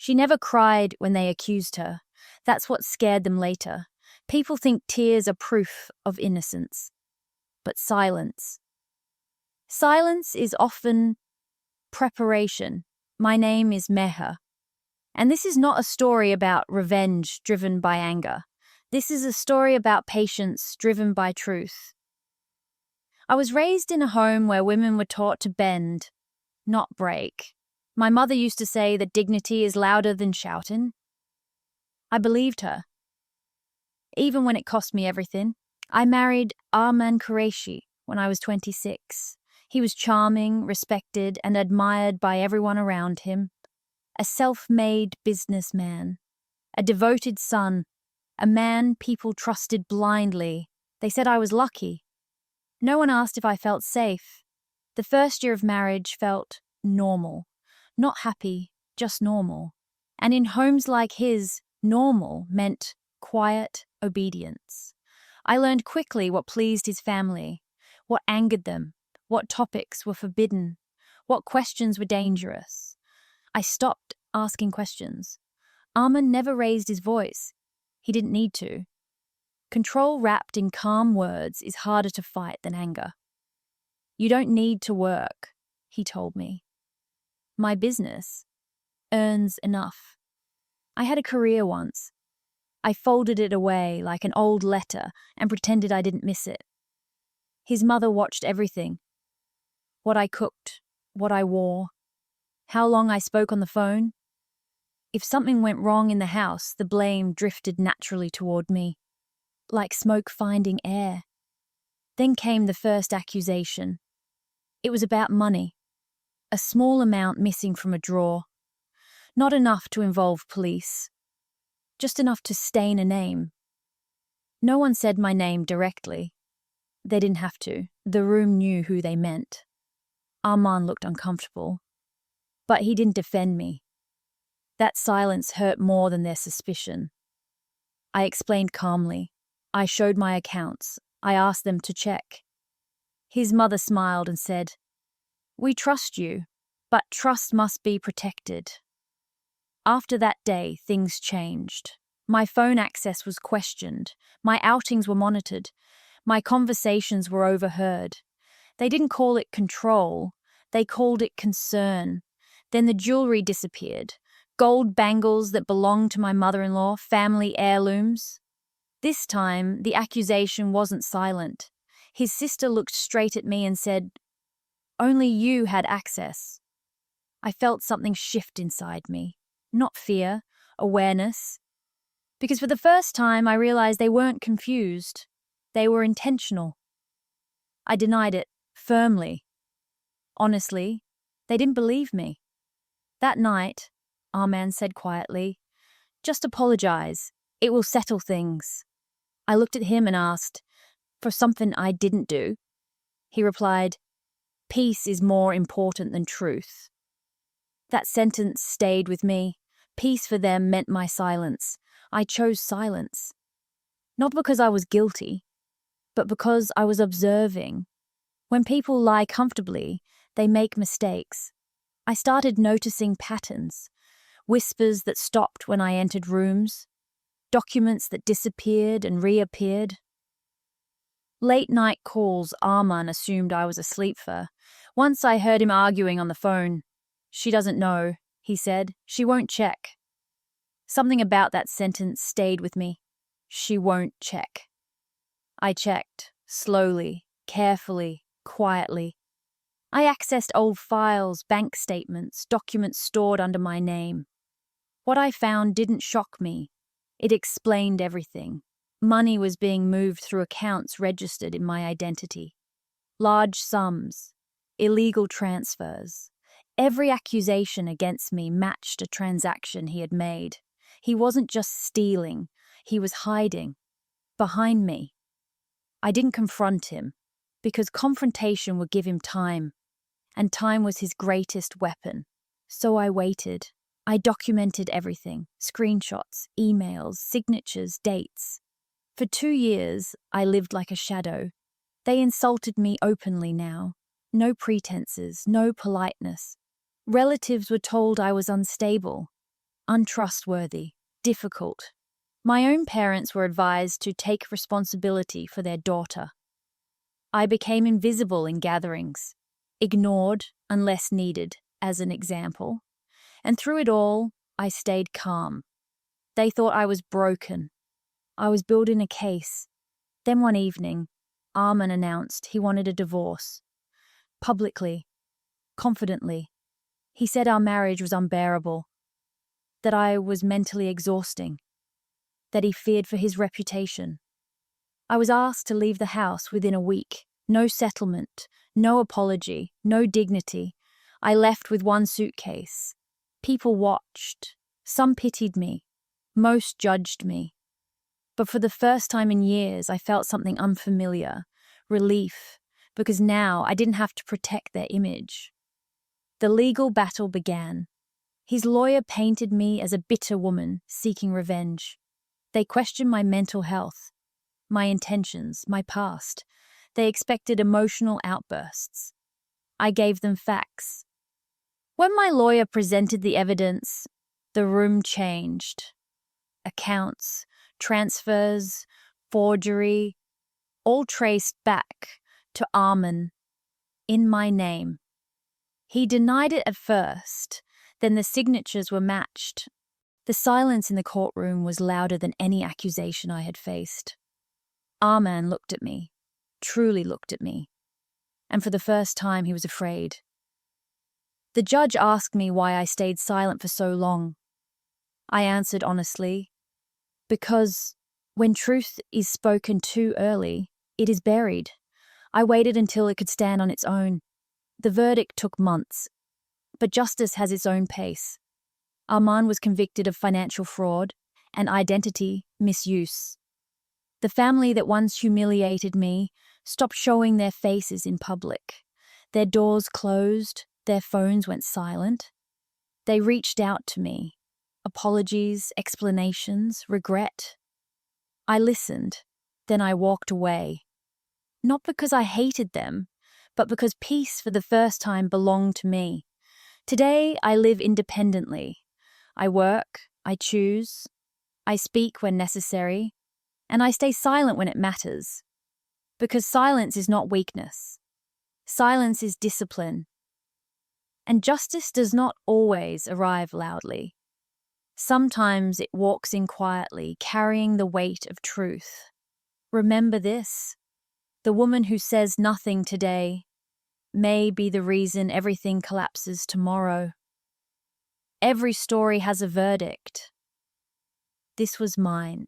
She never cried when they accused her. That's what scared them later. People think tears are proof of innocence. But silence. Silence is often preparation. My name is Meher. And this is not a story about revenge driven by anger. This is a story about patience driven by truth. I was raised in a home where women were taught to bend, not break. My mother used to say that dignity is louder than shouting. I believed her, even when it cost me everything. I married Arman Qureshi when I was 26. He was charming, respected, and admired by everyone around him. A self-made businessman, a devoted son, a man people trusted blindly. They said I was lucky. No one asked if I felt safe. The first year of marriage felt normal. Not happy, just normal. And in homes like his, normal meant quiet obedience. I learned quickly what pleased his family, what angered them, what topics were forbidden, what questions were dangerous. I stopped asking questions. Arman never raised his voice. He didn't need to. Control wrapped in calm words is harder to fight than anger. You don't need to work, he told me. My business earns enough. I had a career once. I folded it away like an old letter and pretended I didn't miss it. His mother watched everything. What I cooked, what I wore, how long I spoke on the phone. If something went wrong in the house, the blame drifted naturally toward me, like smoke finding air. Then came the first accusation. It was about money. A small amount missing from a drawer. Not enough to involve police. Just enough to stain a name. No one said my name directly. They didn't have to. The room knew who they meant. Arman looked uncomfortable. But he didn't defend me. That silence hurt more than their suspicion. I explained calmly. I showed my accounts. I asked them to check. His mother smiled and said, "We trust you, but trust must be protected." After that day, things changed. My phone access was questioned. My outings were monitored. My conversations were overheard. They didn't call it control. They called it concern. Then the jewelry disappeared. Gold bangles that belonged to my mother-in-law, family heirlooms. This time, the accusation wasn't silent. His sister looked straight at me and said, "Only you had access." I felt something shift inside me. Not fear, awareness. Because for the first time, I realized they weren't confused. They were intentional. I denied it, firmly. Honestly, they didn't believe me. That night, Arman said quietly, "Just apologize. It will settle things." I looked at him and asked, "For something I didn't do?" He replied, "Peace is more important than truth." That sentence stayed with me. Peace for them meant my silence. I chose silence. Not because I was guilty, but because I was observing. When people lie comfortably, they make mistakes. I started noticing patterns. Whispers that stopped when I entered rooms. Documents that disappeared and reappeared. Late night calls Arman assumed I was asleep for. Once I heard him arguing on the phone. "She doesn't know," he said. "She won't check." Something about that sentence stayed with me. She won't check. I checked, slowly, carefully, quietly. I accessed old files, bank statements, documents stored under my name. What I found didn't shock me. It explained everything. Money was being moved through accounts registered in my identity. Large sums, illegal transfers. Every accusation against me matched a transaction he had made. He wasn't just stealing, he was hiding. Behind me. I didn't confront him, because confrontation would give him time, and time was his greatest weapon. So I waited. I documented everything, screenshots, emails, signatures, dates. For 2 years, I lived like a shadow. They insulted me openly now. No pretenses, no politeness. Relatives were told I was unstable. untrustworthy, difficult. My own parents were advised to take responsibility for their daughter. I became invisible in gatherings, ignored unless needed, as an example. And through it all, I stayed calm. They thought I was broken. I was building a case. Then one evening, Armin announced he wanted a divorce. Publicly, confidently. He said our marriage was unbearable, that I was mentally exhausting, that he feared for his reputation. I was asked to leave the house within a week. No settlement, no apology, no dignity. I left with one suitcase. People watched. Some pitied me. Most judged me. But for the first time in years, I felt something unfamiliar, relief, because now I didn't have to protect their image. The legal battle began. His lawyer painted me as a bitter woman seeking revenge. They questioned my mental health, my intentions, my past. They expected emotional outbursts. I gave them facts. When my lawyer presented the evidence, the room changed. Accounts, transfers, forgery, all traced back to Armin, in my name. He denied it at first, then the signatures were matched. The silence in the courtroom was louder than any accusation I had faced. Armin looked at me, truly looked at me, and for the first time he was afraid. The judge asked me why I stayed silent for so long. I answered honestly, because when truth is spoken too early, it is buried. I waited until it could stand on its own. The verdict took months, but justice has its own pace. Arman was convicted of financial fraud and identity misuse. The family that once humiliated me stopped showing their faces in public. Their doors closed, their phones went silent. They reached out to me. Apologies, explanations, regret. I listened, then I walked away. Not because I hated them, but because peace for the first time belonged to me. Today, I live independently. I work, I choose, I speak when necessary, and I stay silent when it matters. Because silence is not weakness. Silence is discipline. And justice does not always arrive loudly. Sometimes it walks in quietly, carrying the weight of truth. Remember this: the woman who says nothing today may be the reason everything collapses tomorrow. Every story has a verdict. This was mine.